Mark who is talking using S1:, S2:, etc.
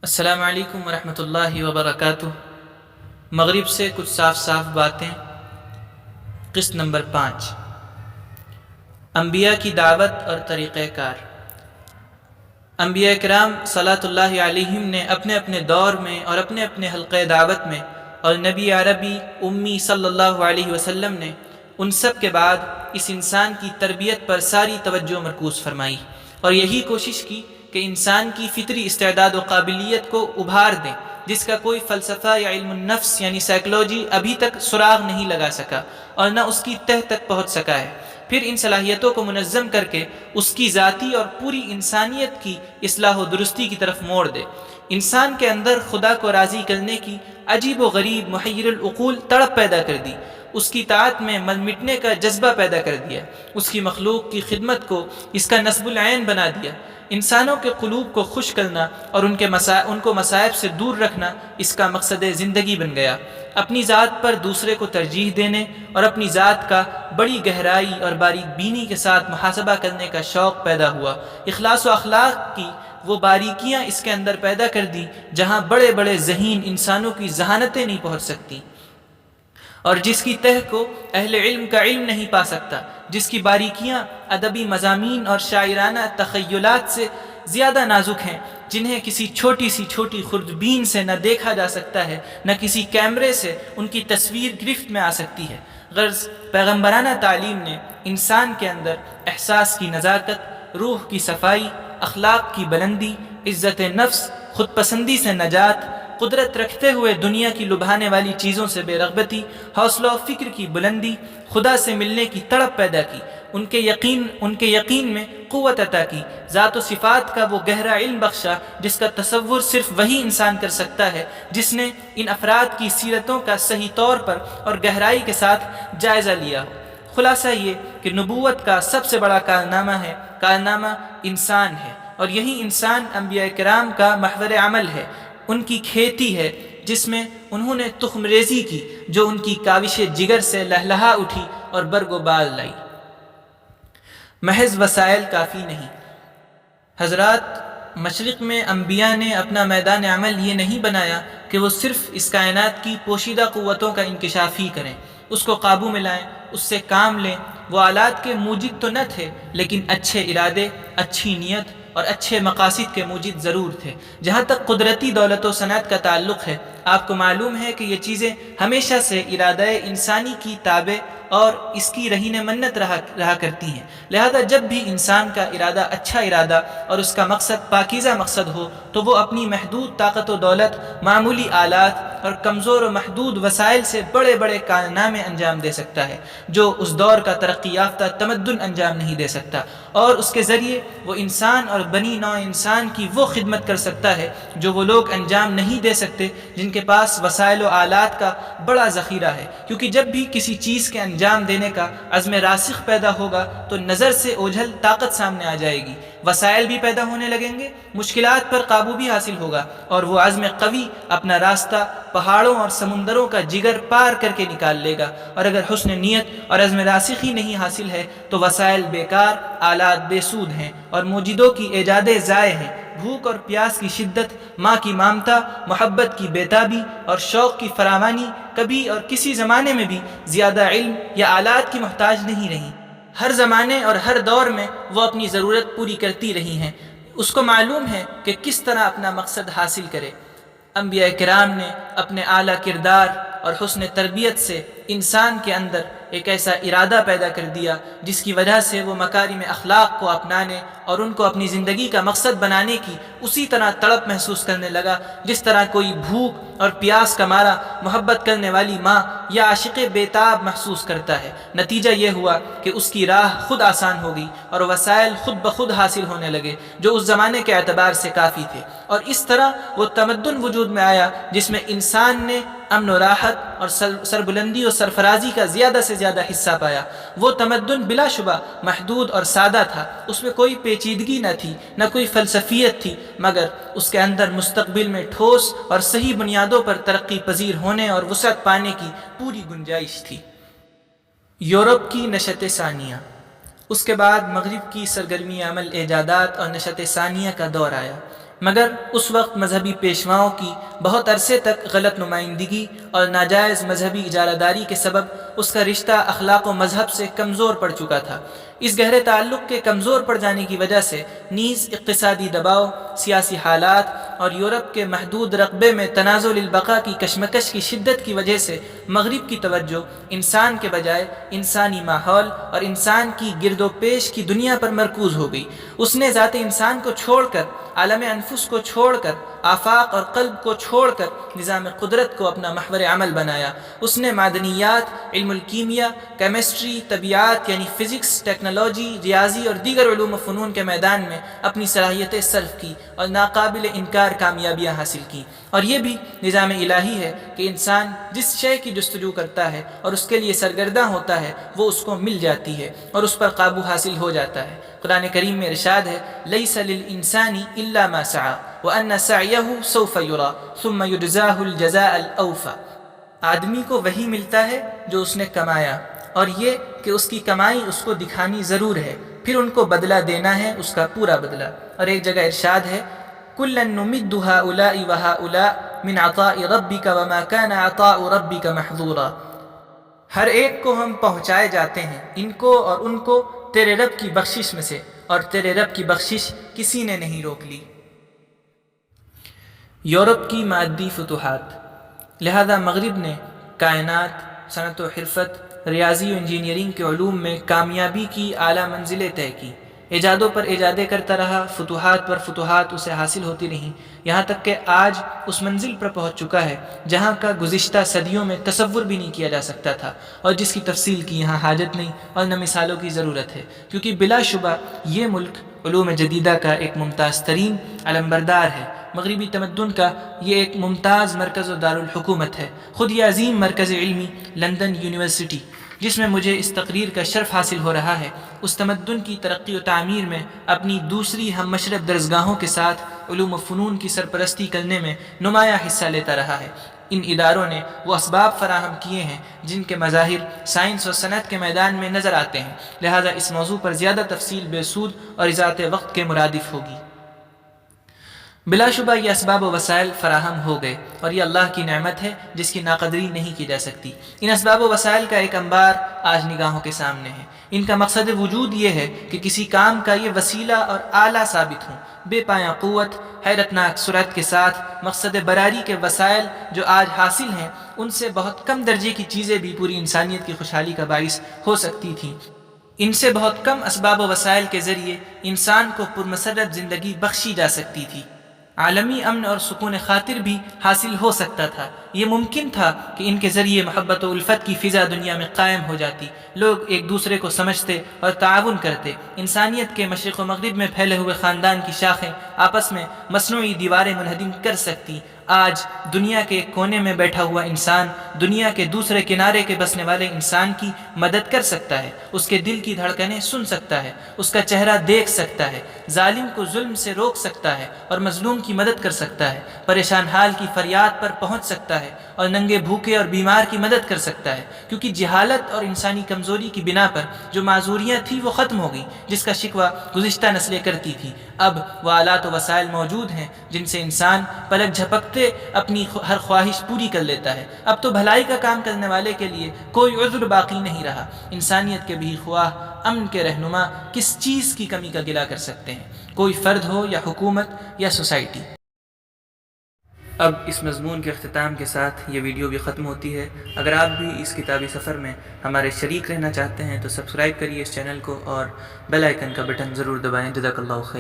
S1: السلام علیکم ورحمۃ اللہ وبرکاتہ۔ مغرب سے کچھ صاف صاف باتیں، قسط نمبر 5، انبیاء کی دعوت اور طریقہ کار۔ انبیاء کرام صلوات اللہ علیہم نے اپنے اپنے دور میں اور اپنے اپنے حلقہ دعوت میں، اور نبی عربی امی صلی اللہ علیہ وسلم نے ان سب کے بعد اس انسان کی تربیت پر ساری توجہ مرکوز فرمائی اور یہی کوشش کی کہ انسان کی فطری استعداد و قابلیت کو ابھار دیں، جس کا کوئی فلسفہ یا علم النفس یعنی سائیکلوجی ابھی تک سراغ نہیں لگا سکا اور نہ اس کی تہ تک پہنچ سکا ہے۔ پھر ان صلاحیتوں کو منظم کر کے اس کی ذاتی اور پوری انسانیت کی اصلاح و درستی کی طرف موڑ دے۔ انسان کے اندر خدا کو راضی کرنے کی عجیب و غریب محیر العقول تڑپ پیدا کر دی، اس کی طاعت میں مل مٹنے کا جذبہ پیدا کر دیا، اس کی مخلوق کی خدمت کو اس کا نصب العین بنا دیا۔ انسانوں کے قلوب کو خوش کرنا اور ان کو مصائب سے دور رکھنا اس کا مقصد زندگی بن گیا۔ اپنی ذات پر دوسرے کو ترجیح دینے اور اپنی ذات کا بڑی گہرائی اور باریک بینی کے ساتھ محاسبہ کرنے کا شوق پیدا ہوا۔ اخلاص و اخلاق کی وہ باریکیاں اس کے اندر پیدا کر دی جہاں بڑے بڑے ذہین انسانوں کی ذہانتیں نہیں پہنچ سکتی، اور جس کی تہ کو اہل علم کا علم نہیں پا سکتا، جس کی باریکیاں ادبی مضامین اور شاعرانہ تخیلات سے زیادہ نازک ہیں، جنہیں کسی چھوٹی خوردبین سے نہ دیکھا جا سکتا ہے، نہ کسی کیمرے سے ان کی تصویر گرفت میں آ سکتی ہے۔ غرض پیغمبرانہ تعلیم نے انسان کے اندر احساس کی نزاکت، روح کی صفائی، اخلاق کی بلندی، عزت نفس، خود پسندی سے نجات، قدرت رکھتے ہوئے دنیا کی لبھانے والی چیزوں سے بے رغبتی، حوصلہ و فکر کی بلندی، خدا سے ملنے کی تڑپ پیدا کی، ان کے یقین میں قوت عطا کی، ذات و صفات کا وہ گہرا علم بخشا جس کا تصور صرف وہی انسان کر سکتا ہے جس نے ان افراد کی سیرتوں کا صحیح طور پر اور گہرائی کے ساتھ جائزہ لیا ہو۔ خلاصہ یہ کہ نبوت کا سب سے بڑا کارنامہ انسان ہے، اور یہی انسان انبیاء کرام کا محور عمل ہے، ان کی کھیتی ہے جس میں انہوں نے تخم ریزی کی، جو ان کی کاوش جگر سے لہلہا اٹھی اور برگ و بال لائی۔ محض وسائل کافی نہیں۔ حضرات، مشرق میں انبیاء نے اپنا میدان عمل یہ نہیں بنایا کہ وہ صرف اس کائنات کی پوشیدہ قوتوں کا انکشاف ہی کریں، اس کو قابو میں لائیں، اس سے کام لیں۔ وہ آلات کے موجد تو نہ تھے، لیکن اچھے ارادے، اچھی نیت اور اچھے مقاصد کے موجد ضرور تھے۔ جہاں تک قدرتی دولت و صنعت کا تعلق ہے، آپ کو معلوم ہے کہ یہ چیزیں ہمیشہ سے ارادہ انسانی کی تابع اور اس کی رہین منت رہا کرتی ہیں، لہذا جب بھی انسان کا ارادہ اچھا ارادہ اور اس کا مقصد پاکیزہ مقصد ہو تو وہ اپنی محدود طاقت و دولت، معمولی آلات اور کمزور و محدود وسائل سے بڑے بڑے کارنامے انجام دے سکتا ہے جو اس دور کا ترقی یافتہ تمدن انجام نہیں دے سکتا، اور اس کے ذریعے وہ انسان اور بنی نوع انسان کی وہ خدمت کر سکتا ہے جو وہ لوگ انجام نہیں دے سکتے جن کے پاس وسائل و آلات کا بڑا ذخیرہ ہے۔ کیونکہ جب بھی کسی چیز کے انجام دینے کا عزم راسخ پیدا ہوگا تو نظر سے اوجھل طاقت سامنے آ جائے گی، وسائل بھی پیدا ہونے لگیں گے، مشکلات پر قابو بھی حاصل ہوگا، اور وہ عزم قوی اپنا راستہ پہاڑوں اور سمندروں کا جگر پار کر کے نکال لے گا۔ اور اگر حسن نیت اور عزم راسخ ہی نہیں حاصل ہے تو وسائل بیکار، آلات بے سود ہیں اور موجدوں کی ایجادیں ضائع ہیں۔ بھوک اور پیاس کی شدت، ماں کی مامتا، محبت کی بیتابی اور شوق کی فراوانی کبھی اور کسی زمانے میں بھی زیادہ علم یا آلات کی محتاج نہیں رہیں۔ ہر زمانے اور ہر دور میں وہ اپنی ضرورت پوری کرتی رہی ہیں، اس کو معلوم ہے کہ کس طرح اپنا مقصد حاصل کرے۔ انبیاء کرام نے اپنے اعلیٰ کردار اور حسن تربیت سے انسان کے اندر ایک ایسا ارادہ پیدا کر دیا جس کی وجہ سے وہ مکارم اخلاق کو اپنانے اور ان کو اپنی زندگی کا مقصد بنانے کی اسی طرح تڑپ محسوس کرنے لگا جس طرح کوئی بھوک اور پیاس کا مارا محبت کرنے والی ماں یا عاشق بیتاب محسوس کرتا ہے۔ نتیجہ یہ ہوا کہ اس کی راہ خود آسان ہو گئی اور وسائل خود بخود حاصل ہونے لگے جو اس زمانے کے اعتبار سے کافی تھے، اور اس طرح وہ تمدن وجود میں آیا جس میں انسان نے امن و راحت اور سربلندی و سرفرازی کا زیادہ سے زیادہ حصہ پایا۔ وہ تمدن بلا شبہ محدود اور سادہ تھا، اس میں کوئی پیچیدگی نہ تھی، نہ کوئی فلسفیت تھی، مگر اس کے اندر مستقبل میں ٹھوس اور صحیح بنیادوں پر ترقی پذیر ہونے اور وسعت پانے کی پوری گنجائش تھی۔ یورپ کی نشت ثانیہ۔ اس کے بعد مغرب کی سرگرمی عمل ایجادات اور نشت ثانیہ کا دور آیا۔ مگر اس وقت مذہبی پیشواؤں کی بہت عرصے تک غلط نمائندگی اور ناجائز مذہبی اجارہ داری کے سبب اس کا رشتہ اخلاق و مذہب سے کمزور پڑ چکا تھا۔ اس گہرے تعلق کے کمزور پڑ جانے کی وجہ سے نیز اقتصادی دباؤ، سیاسی حالات اور یورپ کے محدود رقبے میں تنازع للبقاء کی کشمکش کی شدت کی وجہ سے مغرب کی توجہ انسان کے بجائے انسانی ماحول اور انسان کی گرد و پیش کی دنیا پر مرکوز ہو گئی۔ اس نے ذات انسان کو چھوڑ کر، عالم انفس کو چھوڑ کر، آفاق اور قلب کو چھوڑ کر نظام قدرت کو اپنا محور عمل بنایا۔ اس نے معدنیات، علم الکیمیا، کیمسٹری، طبیعیات یعنی فزکس، ٹیکنالوجی، ریاضی اور دیگر علوم و فنون کے میدان میں اپنی صلاحیتیں صرف کی اور ناقابل انکار کامیابیاں حاصل کی۔ اور یہ بھی نظام الہی ہے کہ انسان جس شے کی جستجو کرتا ہے اور اس کے لیے سرگرداں ہوتا ہے وہ اس کو مل جاتی ہے اور اس پر قابو حاصل ہو جاتا ہے۔ قرآن کریم میں ارشاد ہے لیس للانسان الا ما سعى وان سعيه سوف يرى ثم يجزاه الجزاء الاوفى۔ آدمی کو وہی ملتا ہے جو اس نے کمایا، اور یہ کہ اس کی کمائی اس کو دکھانی ضرور ہے، پھر ان کو بدلہ دینا ہے اس کا پورا بدلہ۔ اور ایک جگہ ارشاد ہے كلا نمد هؤلاء وهؤلاء من عطاء ربك وما كان عطاء ربك محظورا۔ ہر ایک کو ہم پہنچائے جاتے ہیں، ان کو اور ان کو تیرے رب کی بخشش میں سے، اور تیرے رب کی بخشش کسی نے نہیں روک لی۔ یورپ کی مادی فتوحات، لہذا مغرب نے کائنات، صنعت و حرفت، ریاضی و انجینئرنگ کے علوم میں کامیابی کی اعلیٰ منزلیں طے کی، ایجادوں پر ایجادیں کرتا رہا، فتوحات پر فتوحات اسے حاصل ہوتی رہیں، یہاں تک کہ آج اس منزل پر پہنچ چکا ہے جہاں کا گزشتہ صدیوں میں تصور بھی نہیں کیا جا سکتا تھا، اور جس کی تفصیل کی یہاں حاجت نہیں اور نہ مثالوں کی ضرورت ہے، کیونکہ بلا شبہ یہ ملک علوم جدیدہ کا ایک ممتاز ترین علمبردار ہے۔ مغربی تمدن کا یہ ایک ممتاز مرکز و دارالحکومت ہے۔ خود یہ عظیم مرکز علمی لندن یونیورسٹی، جس میں مجھے اس تقریر کا شرف حاصل ہو رہا ہے، اس تمدن کی ترقی و تعمیر میں اپنی دوسری ہم مشرب درسگاہوں کے ساتھ علوم و فنون کی سرپرستی کرنے میں نمایاں حصہ لیتا رہا ہے۔ ان اداروں نے وہ اسباب فراہم کیے ہیں جن کے مظاہر سائنس و صنعت کے میدان میں نظر آتے ہیں، لہذا اس موضوع پر زیادہ تفصیل بے سود اور اضاعت وقت کے مرادف ہوگی۔ بلا شبہ یہ اسباب و وسائل فراہم ہو گئے، اور یہ اللہ کی نعمت ہے جس کی ناقدری نہیں کی جا سکتی۔ ان اسباب و وسائل کا ایک انبار آج نگاہوں کے سامنے ہے۔ ان کا مقصد وجود یہ ہے کہ کسی کام کا یہ وسیلہ اور آلہ ثابت ہوں۔ بے پایاں قوت، حیرتناک سرعت کے ساتھ مقصد براری کے وسائل جو آج حاصل ہیں، ان سے بہت کم درجے کی چیزیں بھی پوری انسانیت کی خوشحالی کا باعث ہو سکتی تھیں۔ ان سے بہت کم اسباب و وسائل کے ذریعے انسان کو پرمسرت زندگی بخشی جا سکتی تھی۔ عالمی امن اور سکون خاطر بھی حاصل ہو سکتا تھا۔ یہ ممکن تھا کہ ان کے ذریعے محبت و الفت کی فضا دنیا میں قائم ہو جاتی، لوگ ایک دوسرے کو سمجھتے اور تعاون کرتے، انسانیت کے مشرق و مغرب میں پھیلے ہوئے خاندان کی شاخیں آپس میں مصنوعی دیواریں منہدم کر سکتی۔ آج دنیا کے ایک کونے میں بیٹھا ہوا انسان دنیا کے دوسرے کنارے کے بسنے والے انسان کی مدد کر سکتا ہے، اس کے دل کی دھڑکنیں سن سکتا ہے، اس کا چہرہ دیکھ سکتا ہے، ظالم کو ظلم سے روک سکتا ہے اور مظلوم کی مدد کر سکتا ہے، پریشان حال کی فریاد پر پہنچ سکتا ہے اور ننگے بھوکے اور بیمار کی مدد کر سکتا ہے، کیونکہ جہالت اور انسانی کمزوری کی بنا پر جو معذوریاں تھیں وہ ختم ہو گئیں، جس کا شکوہ گزشتہ نسلیں کرتی تھیں۔ اب وہ آلات و وسائل موجود ہیں جن سے انسان پلک جھپکتے اپنی ہر خواہش پوری کر لیتا ہے۔ اب تو بھلائی کا کام کرنے والے کے لیے کوئی عذر باقی نہیں رہا۔ انسانیت کے بھی خواہ، امن کے رہنما کس چیز کی کمی کا گلہ کر سکتے ہیں؟ کوئی فرد ہو یا حکومت یا سوسائٹی۔ اب اس مضمون کے اختتام کے ساتھ یہ ویڈیو بھی ختم ہوتی ہے۔ اگر آپ بھی اس کتابی سفر میں ہمارے شریک رہنا چاہتے ہیں تو سبسکرائب کریے اس چینل کو اور بیل آئیکن کا بٹن ضرور دبائیں۔ جزاک اللہ خیر۔